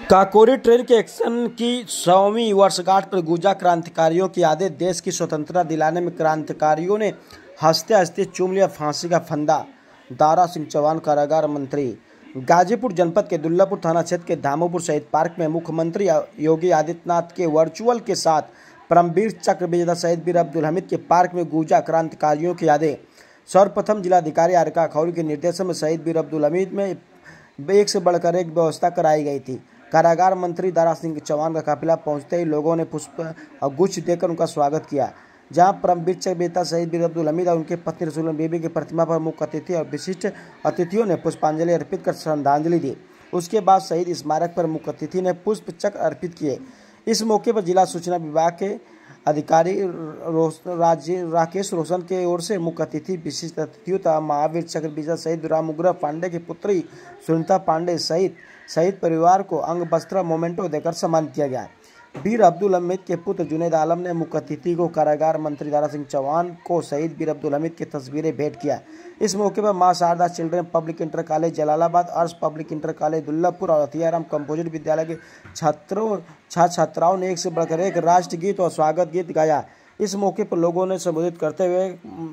Kakori train के action की 100वीं वर्षगांठ पर गूंजा क्रांतिकारियों की यादें। देश की स्वतंत्रता दिलाने में क्रांतिकारियों ने हंसते हंसते चूम लिया फांसी का फंदा। दारा सिंह चौहान कारागार मंत्री। गाजीपुर जनपद के दुल्लापुर थाना क्षेत्र के धामोपुर शहीद पार्क में मुख्यमंत्री योगी आदित्यनाथ के वर्चुअल के साथ परमवीर चक्र विजेता शहीद वीर अब्दुल हमीद के पार्क में गूंजा क्रांतिकारियों की यादें। सर्वप्रथम जिलाधिकारी आरिका खौरी के निर्देशन में शहीद वीर अब्दुल हमीद में एक से बढ़कर एक व्यवस्था कराई गई थी। कारागार मंत्री दारा सिंह चौहान का काफिला पहुंचते ही लोगों ने पुष्प और गुच्छ देकर उनका स्वागत किया, जहां परमवीर चक्र विजेता शहीद वीर अब्दुल हमीद और उनके पत्नी रसूलन बीबी की प्रतिमा पर मुख्य अतिथि और विशिष्ट अतिथियों ने पुष्पांजलि अर्पित कर श्रद्धांजलि दी। उसके बाद शहीद स्मारक पर मुख्य अतिथि ने पुष्प चक्र अर्पित किए। इस मौके पर जिला सूचना विभाग के अधिकारी राकेश रोशन के ओर से मुख्य अतिथि विशिष्ट अतिथियों तथा महावीर चक्र विजेता शहीद रामुग्रह पांडे की पुत्री सुनीता पांडे सहित शहीद परिवार को अंग वस्त्र मोमेंटो देकर सम्मानित किया गया। वीर अब्दुल हमीद के पुत्र जुनैद आलम ने मुख्य अतिथि को कारागार मंत्री दारा सिंह चौहान को शहीद वीर अब्दुल हमीद की तस्वीरें भेंट किया। इस मौके पर मां Sharda children public inter college Jalalabad, Arsh public inter college Dullapur और अतियाराम कंपोजिट विद्यालय के छात्राओं ने एक से बढ़कर एक राष्ट्रगीत और स्वागत गीत गाया। इस मौके पर लोगों ने संबोधित करते हुए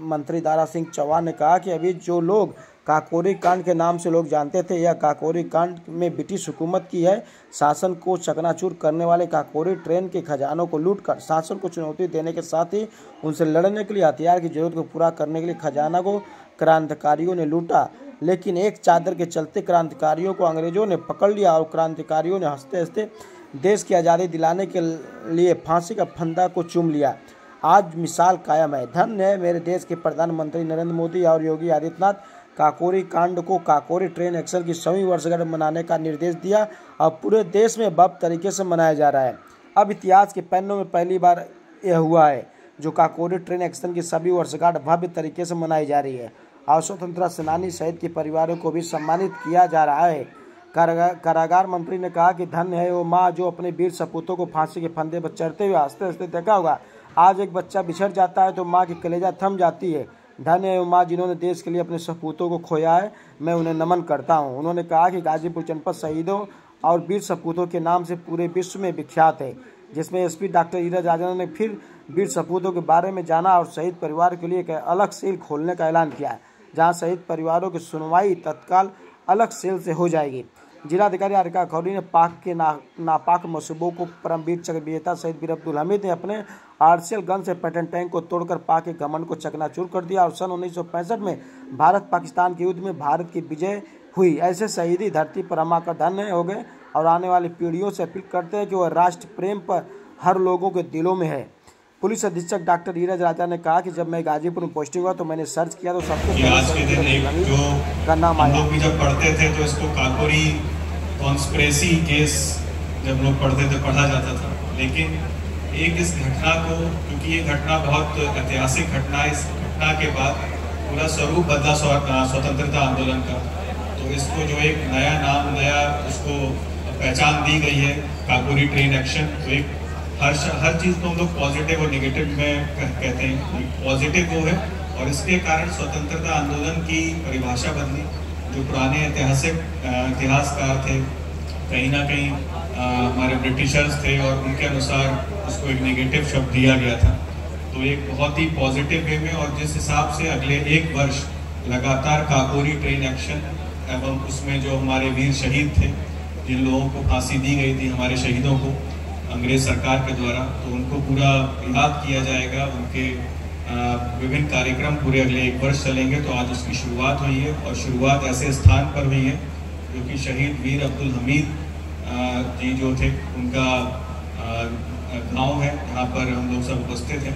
मंत्री दारा सिंह चौहान ने कहा कि अभी जो लोग काकोरी कांड के नाम से लोग जानते थे, यह काकोरी कांड में ब्रिटिश हुकूमत की है। शासन को चकनाचूर करने वाले काकोरी ट्रेन के खजानों को लूटकर शासन को चुनौती देने के साथ ही उनसे लड़ने के लिए हथियार की जरूरत को पूरा करने के लिए खजाना को क्रांतिकारियों ने लूटा, लेकिन एक चादर के चलते क्रांतिकारियों को अंग्रेजों ने पकड़ लिया और क्रांतिकारियों ने हंसते हंसते देश की आज़ादी दिलाने के लिए फांसी का फंदा को चूम लिया। आज मिसाल कायम है। धन्य है मेरे देश के प्रधानमंत्री नरेंद्र मोदी और योगी आदित्यनाथ। काकोरी कांड को काकोरी ट्रेन एक्शन की 100वीं वर्षगांठ मनाने का निर्देश दिया और पूरे देश में भव्य तरीके से मनाया जा रहा है। अब इतिहास के पन्नों में पहली बार यह हुआ है जो काकोरी ट्रेन एक्शन की सभी वर्षगांठ भव्य तरीके से मनाई जा रही है और स्वतंत्रता सेनानी शहीद के परिवारों को भी सम्मानित किया जा रहा है। कारागार मंत्री ने कहा कि धन्य है वो माँ जो अपने वीर सपूतों को फांसी के फंदे पर चढ़ते हुए हंसते हंसते देखा होगा। आज एक बच्चा बिछड़ जाता है तो माँ की कलेजा थम जाती है। धन्य है वो माँ जिन्होंने देश के लिए अपने सपूतों को खोया है, मैं उन्हें नमन करता हूँ। उन्होंने कहा कि गाजीपुर जनपद शहीदों और वीर सपूतों के नाम से पूरे विश्व में विख्यात है, जिसमें एसपी डॉक्टर ईरज राजन ने फिर वीर सपूतों के बारे में जाना और शहीद परिवार के लिए एक अलग सेल खोलने का ऐलान किया, जहाँ शहीद परिवारों की सुनवाई तत्काल अलग सेल से हो जाएगी। जिलाधिकारी आरिका खौरी ने पाक के नापाक मसूबों को परमवीर चक्र विजेता शहीद वीर अब्दुल हमीद ने अपने आर्सेल गन से पैटर्न टैंक को तोड़कर पाक के घमंड को चकनाचूर कर दिया और सन 1965 में भारत पाकिस्तान के युद्ध में भारत की विजय हुई। ऐसे शहीदी धरती पर हम आकर धन्य हो गए और आने वाली पीढ़ियों से अपील करते हैं कि वह राष्ट्र प्रेम पर हर लोगों के दिलों में है। पुलिस अधीक्षक डॉक्टर ईरज राजा ने कहा कि जब मैं गाजीपुर में पोस्टिंग हुआ तो मैंने सर्च किया तो सबसे का नाम आया। हम लोग जब पढ़ते थे तो इसको काकोरी कॉन्स्पिरेसी केस जब लोग पढ़ते थे पढ़ा जाता था, लेकिन एक इस घटना को, क्योंकि ये घटना बहुत ऐतिहासिक घटना है, इस घटना के बाद पूरा स्वरूप बदला स्वतंत्रता आंदोलन का, तो इसको जो एक नया नाम, नया उसको पहचान दी गई है काकोरी ट्रेन एक्शन। तो एक हर चीज़ को हम लोग पॉजिटिव और निगेटिव में कहते हैं। पॉजिटिव वो है और इसके कारण स्वतंत्रता आंदोलन की परिभाषा बदली। जो पुराने इतिहासकार थे, कहीं ना कहीं हमारे ब्रिटिशर्स थे और उनके अनुसार उसको एक नेगेटिव शब्द दिया गया था, तो एक बहुत ही पॉजिटिव वे में। और जिस हिसाब से अगले 1 वर्ष लगातार काकोरी ट्रेन एक्शन एवं उसमें जो हमारे वीर शहीद थे, जिन लोगों को फांसी दी गई थी, हमारे शहीदों को अंग्रेज सरकार के द्वारा, तो उनको पूरा याद किया जाएगा। उनके विभिन्न कार्यक्रम पूरे अगले 1 वर्ष चलेंगे। तो आज उसकी शुरुआत हुई है और शुरुआत ऐसे स्थान पर हुई है जो कि शहीद वीर अब्दुल हमीद जी जो थे उनका गांव है, यहाँ पर हम लोग सब उपस्थित हैं।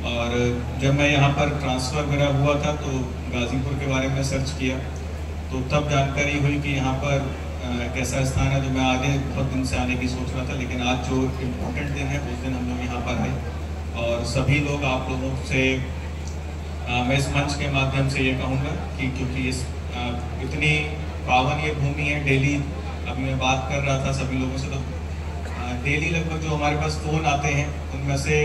और जब मैं यहाँ पर ट्रांसफ़र मेरा हुआ था तो गाज़ीपुर के बारे में सर्च किया तो तब जानकारी हुई कि यहाँ पर एक ऐसा स्थान है जो मैं आगे बहुत दिन से आने की सोच रहा था, लेकिन आज जो इम्पोर्टेंट दिन है उस दिन हम लोग यहाँ पर आए। और सभी लोग, आप लोगों से मैं इस मंच के माध्यम से ये कहूँगा कि क्योंकि इस इतनी पावन ये भूमि है, डेली अभी मैं बात कर रहा था सभी लोगों से, तो डेली लगभग जो हमारे पास फ़ोन आते हैं उनमें से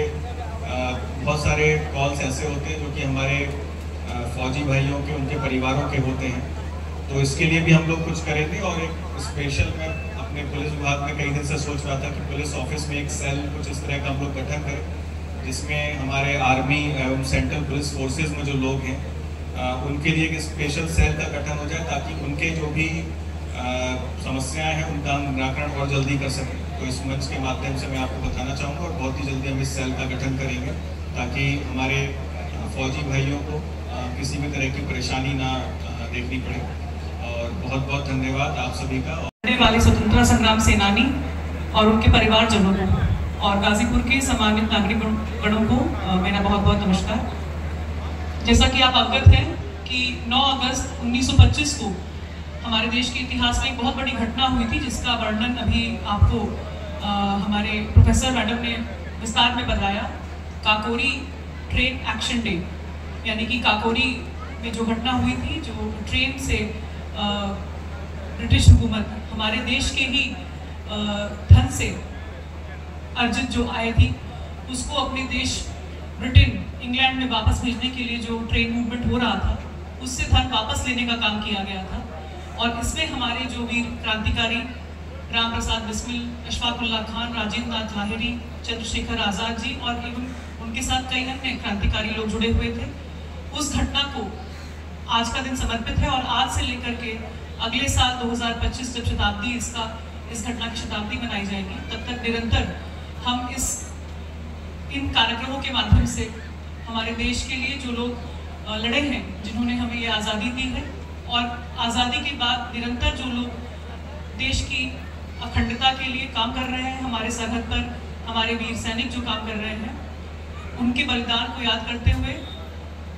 बहुत सारे कॉल्स ऐसे होते हैं जो कि हमारे फौजी भाइयों के, उनके परिवारों के होते हैं। तो इसके लिए भी हम लोग कुछ करेंगे और एक स्पेशल मैं अपने पुलिस विभाग में कई दिन से सोच रहा था कि पुलिस ऑफिस में एक सेल कुछ इस तरह का हम लोग गठन करें जिसमें हमारे आर्मी एवं सेंट्रल पुलिस फोर्सेज में जो लोग हैं उनके लिए एक स्पेशल सेल का गठन हो जाए ताकि उनके जो भी समस्याएं हैं उनका हम निराकरण और जल्दी कर सकें। तो इस मंच के माध्यम से मैं आपको बताना चाहूँगा और बहुत ही जल्दी हम इस सेल का गठन करेंगे ताकि हमारे फौजी भाइयों को किसी भी तरह की परेशानी ना देखनी पड़े। और बहुत बहुत धन्यवाद आप सभी का। वाले स्वतंत्रता संग्राम सेनानी और उनके परिवारजनों को और गाजीपुर के सम्मानित नागरिकगणों को मेरा बहुत बहुत नमस्कार। जैसा कि आप अवगत हैं कि 9 अगस्त 1925 को हमारे देश के इतिहास में एक बहुत बड़ी घटना हुई थी जिसका वर्णन अभी आपको हमारे प्रोफेसर मैडम ने विस्तार में बताया। काकोरी ट्रेन एक्शन डे, यानी कि काकोरी में जो घटना हुई थी, जो ट्रेन से ब्रिटिश हुकूमत हमारे देश के ही धन से अर्जित जो आए थी उसको अपने देश ब्रिटेन इंग्लैंड में वापस भेजने के लिए जो ट्रेन मूवमेंट हो रहा था उससे धन वापस लेने का काम किया गया था। और इसमें हमारे जो वीर क्रांतिकारी राम प्रसाद बिस्मिल, अशफाक उल्लाह खान, राजेंद्र नाथ लाहिरी, चंद्रशेखर आज़ाद जी और एवं उनके साथ कई अन्य क्रांतिकारी लोग जुड़े हुए थे। उस घटना को आज का दिन समर्पित है और आज से लेकर के अगले साल 2025 जब शताब्दी इस घटना की शताब्दी मनाई जाएगी तब तक निरंतर हम इन कार्यक्रमों के माध्यम से हमारे देश के लिए जो लोग लड़े हैं, जिन्होंने हमें ये आज़ादी दी है और आज़ादी के बाद निरंतर जो लोग देश की अखंडता के लिए काम कर रहे हैं, हमारे सरहद पर हमारे वीर सैनिक जो काम कर रहे हैं, उनके बलिदान को याद करते हुए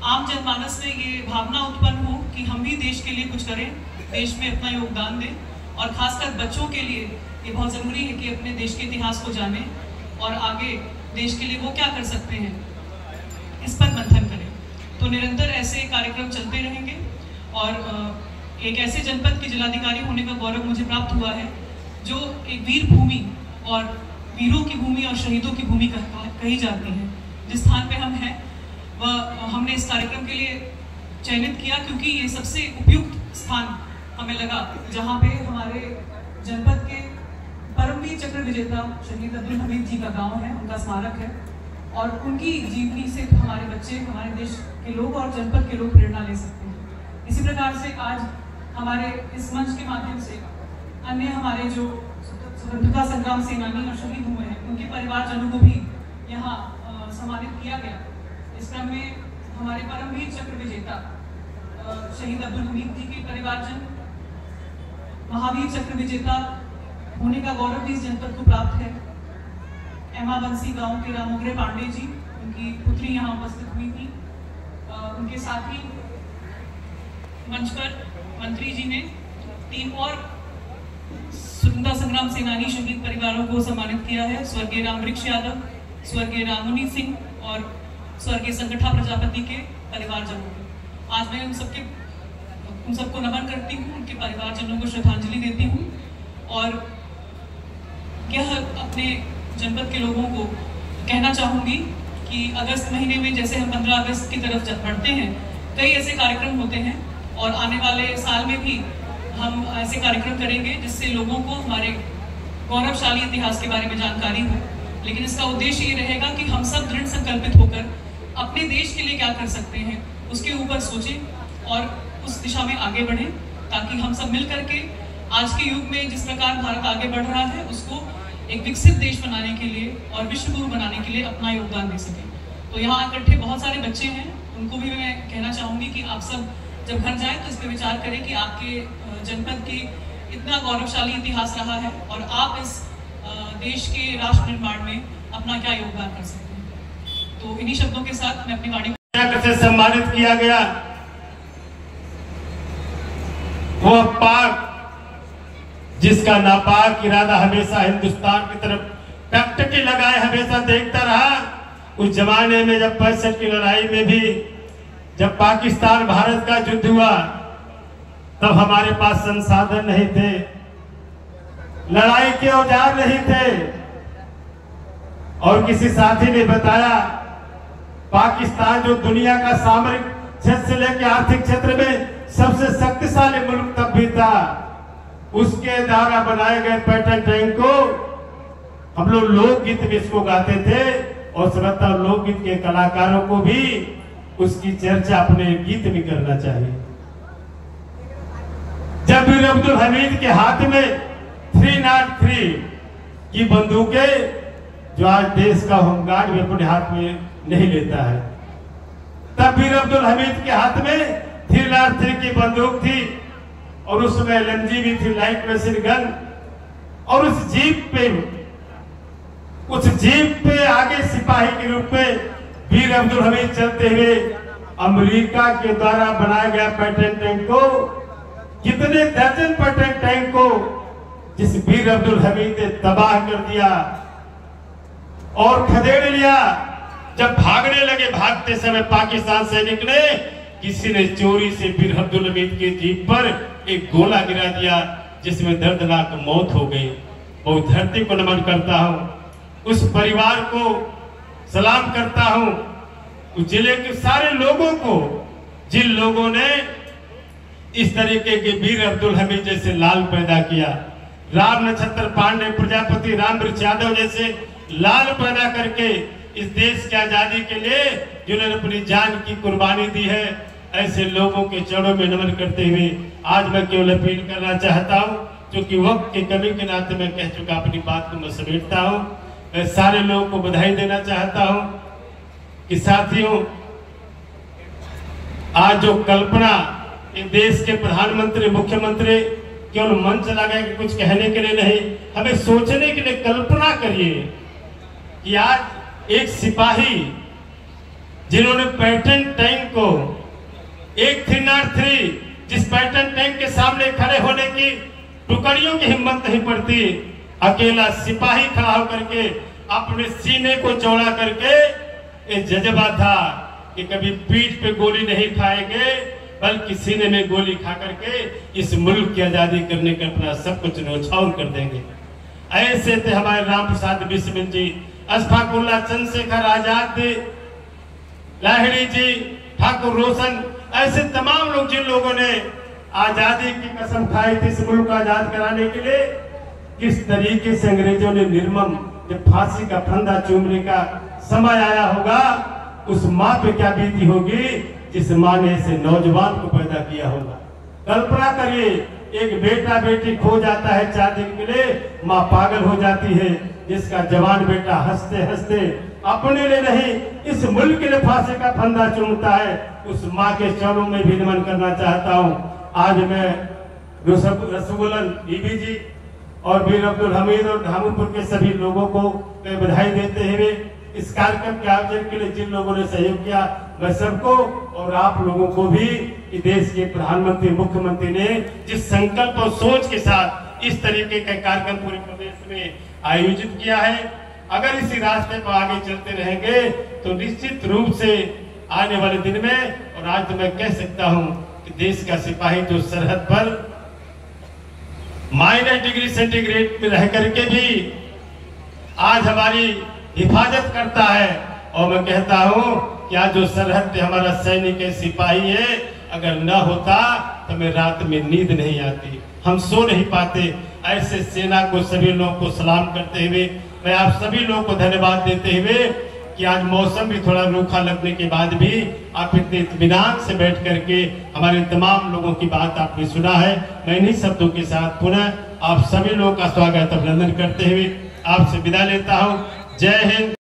आम जनमानस में ये भावना उत्पन्न हो कि हम भी देश के लिए कुछ करें, देश में अपना योगदान दें और खासकर बच्चों के लिए ये बहुत ज़रूरी है कि अपने देश के इतिहास को जानें और आगे देश के लिए वो क्या कर सकते हैं इस पर मंथन करें। तो निरंतर ऐसे कार्यक्रम चलते रहेंगे और एक ऐसे जनपद के जिलाधिकारी होने का गौरव मुझे प्राप्त हुआ है जो एक वीर भूमि और वीरों की भूमि और शहीदों की भूमि कही जाती है। जिस स्थान पे हम हैं वह हमने इस कार्यक्रम के लिए चयनित किया क्योंकि ये सबसे उपयुक्त स्थान हमें लगा जहाँ पे हमारे जनपद के परमवीर चक्र विजेता शहीद अब्दुल हमीद जी का गांव है, उनका स्मारक है और उनकी जीवनी से हमारे बच्चे, हमारे देश के लोग और जनपद के लोग प्रेरणा ले सकते हैं। इसी प्रकार से आज हमारे इस मंच के माध्यम से अन्य हमारे जो स्वतंत्रता संग्राम सेनानी और शहीद हुए हैं उनके परिवारजनों को भी यहाँ सम्मानित किया गया। इस क्रम में हमारे परमवीर चक्र विजेता शहीद अब्दुल हमीद जी के परिवारजन, महावीर चक्र विजेता होने का गौरव भी इस जनपद को प्राप्त है। एमाबंसी गांव के रामोगरे पांडे जी, उनकी पुत्री यहाँ उपस्थित हुई थी। उनके साथ ही मंच पर मंत्री जी ने 3 और स्वतंत्रता संग्राम सेनानी शहीद परिवारों को सम्मानित किया है। स्वर्गीय रामवृक्ष यादव, स्वर्गीय रामुनी सिंह और स्वर्गीय संगठा प्रजापति के परिवारजनों को आज मैं उन सबको नमन करती हूँ, उनके परिवारजनों को श्रद्धांजलि देती हूँ और यह अपने जनपद के लोगों को कहना चाहूँगी कि अगस्त महीने में जैसे हम 15 अगस्त की तरफ बढ़ते हैं, कई ऐसे कार्यक्रम होते हैं और आने वाले साल में भी हम ऐसे कार्यक्रम करेंगे जिससे लोगों को हमारे गौरवशाली इतिहास के बारे में जानकारी हो। लेकिन इसका उद्देश्य ये रहेगा कि हम सब दृढ़ संकल्पित होकर अपने देश के लिए क्या कर सकते हैं उसके ऊपर सोचें और उस दिशा में आगे बढ़ें ताकि हम सब मिल करके आज के युग में जिस प्रकार भारत आगे बढ़ रहा है उसको एक विकसित देश बनाने के लिए और विश्व गुरु बनाने के लिए अपना योगदान दे सकें। तो यहाँ इकट्ठे बहुत सारे बच्चे हैं, उनको भी मैं कहना चाहूँगी कि आप सब जब घर जाएं तो इस पर विचार करें कि आपके जनपद की इतना गौरवशाली इतिहास रहा है और आप इस देश के राष्ट्र निर्माण में अपना क्या योगदान कर सकते हैं। तो इन्हीं शब्दों के साथ मैं अपनी वाणी से सम्मानित किया गया वो पाक जिसका नापाक इरादा हमेशा हिंदुस्तान की तरफ टकटकी लगाए हमेशा देखता रहा। उस जमाने में जब 65 की लड़ाई में भी जब पाकिस्तान भारत का युद्ध हुआ तब हमारे पास संसाधन नहीं थे, लड़ाई के औजार नहीं थे और किसी साथी ने बताया पाकिस्तान जो दुनिया का सामरिक क्षेत्र से लेकर आर्थिक क्षेत्र में सबसे शक्तिशाली मुल्क तब भी था उसके द्वारा बनाए गए पैटर्न टैंक को हम लोग लोकगीत में इसको गाते थे और समझता लोकगीत के कलाकारों को भी उसकी चर्चा अपने गीत में करना चाहिए। जब मीर अब्दुल हमीद के हाथ में 303 की बंदूकें, जो आज देश का होमगार्ड भी अपने हाथ में नहीं लेता है, तब मीर अब्दुल हमीद के हाथ में 303 की बंदूक थी और उसमें LMG भी थी, लाइट मशीन गन। और उस जीप पे आगे सिपाही के रूप में मीर अब्दुल हमीद चलते हुए अमेरिका के द्वारा बनाया गया पैटर्न टैंक को, कितने दर्जन पैटर्न टैंक को जिस मीर अब्दुल हमीद ने तबाह कर दिया और खदेड़ लिया। जब भागने लगे, भागते समय पाकिस्तान सैनिक ने, किसी ने चोरी से मीर अब्दुल हमीद की जीप पर एक गोला गिरा दिया जिसमें दर्दनाक मौत हो गई। वो धरती को नमन करता हूं, उस परिवार को सलाम करता हूं, उस जिले के सारे लोगों को जिन लोगों ने इस तरीके के मीर अब्दुल हमीद जैसे लाल पैदा किया, राम नक्षत्र पांडे, प्रजापति रामवृक्ष यादव जैसे लाल पैदा करके इस देश की आजादी के लिए जिन्होंने अपनी जान की कुर्बानी दी है, ऐसे लोगों के चरणों में नमन करते हुए आज मैं केवल अपील करना चाहता हूं, क्योंकि वक्त की कमी के नाते मैं कह चुका, अपनी बात को मैं समेटता हूं। मैं सारे लोगों को बधाई देना चाहता हूं कि साथियों, आज जो कल्पना इस देश के प्रधानमंत्री, मुख्यमंत्री केवल मंच लगा कि कुछ कहने के लिए नहीं, हमें सोचने के लिए कल्पना करिए कि आज एक सिपाही जिन्होंने पैटर्न टैंक को, एक 303 जिस पैटर्न टैंक के सामने खड़े होने की टुकड़ियों की हिम्मत नहीं पड़ती, अकेला सिपाही खड़ा होकर के अपने सीने को चौड़ा करके एक जज्बा था कि कभी पीठ पे गोली नहीं खाएंगे बल्कि सीने में गोली खा करके इस मुल्क की आजादी करने का अपना सब कुछ न्यौछावर कर देंगे। ऐसे थे हमारे राम प्रसाद बिस्मिल जी, अशफाकुल्लाह चंद्रशेखर आजाद, लाहिड़ी जी, ठाकुर रोशन, ऐसे तमाम लोग जिन लोगों ने आजादी की कसम खाई थी इस मुल्क को आजाद कराने के लिए। किस तरीके से अंग्रेजों ने निर्मम, जब फांसी का फंदा चूमने का समय आया होगा, उस माँ पे क्या बीती होगी जिस माँ ने ऐसे नौजवान को पैदा किया होगा। कल्पना करिए, एक बेटा बेटी खो जाता है 4 दिन के लिए, माँ पागल हो जाती है, जिसका जवान बेटा हंसते हंसते अपने लिए नहीं इस मुल्क के लिए फांसी का फंदा चूमता है, उस माँ के चरणों में भी नमन करना चाहता हूँ। आज मैं रसूलन बीबी जी और मीर अब्दुल हमीद और धामुपुर के सभी लोगों को बधाई देते हुए इस कार्यक्रम के आयोजन के लिए जिन लोगों ने सहयोग किया, मैं सबको और आप लोगों को भी, देश के प्रधानमंत्री, मुख्यमंत्री ने जिस संकल्प और सोच के साथ इस तरीके का कार्यक्रम पूरे प्रदेश में आयोजित किया है, अगर इसी रास्ते पर आगे चलते रहेंगे तो निश्चित रूप से आने वाले दिन में, और आज तो मैं कह सकता हूं कि देश का सिपाही जो सरहद पर -डिग्री सेंटीग्रेड में रह करके भी आज हमारी हिफाजत करता है, और मैं कहता हूं कि आज जो सरहद पे हमारा सैनिक है, सिपाही है, अगर न होता तो हमें रात में नींद नहीं आती, हम सो नहीं पाते। ऐसे सेना को, सभी लोगों को सलाम करते हुए मैं आप सभी लोगों को धन्यवाद देते हुए कि आज मौसम भी थोड़ा रूखा लगने के बाद भी आप इतने इत्मीनान से बैठ करके हमारे तमाम लोगों की बात आपने सुना है। मैं इन्हीं शब्दों के साथ पुनः आप सभी लोगों का स्वागत अभिनंदन करते हुए आपसे विदा लेता हूँ। जय हिंद।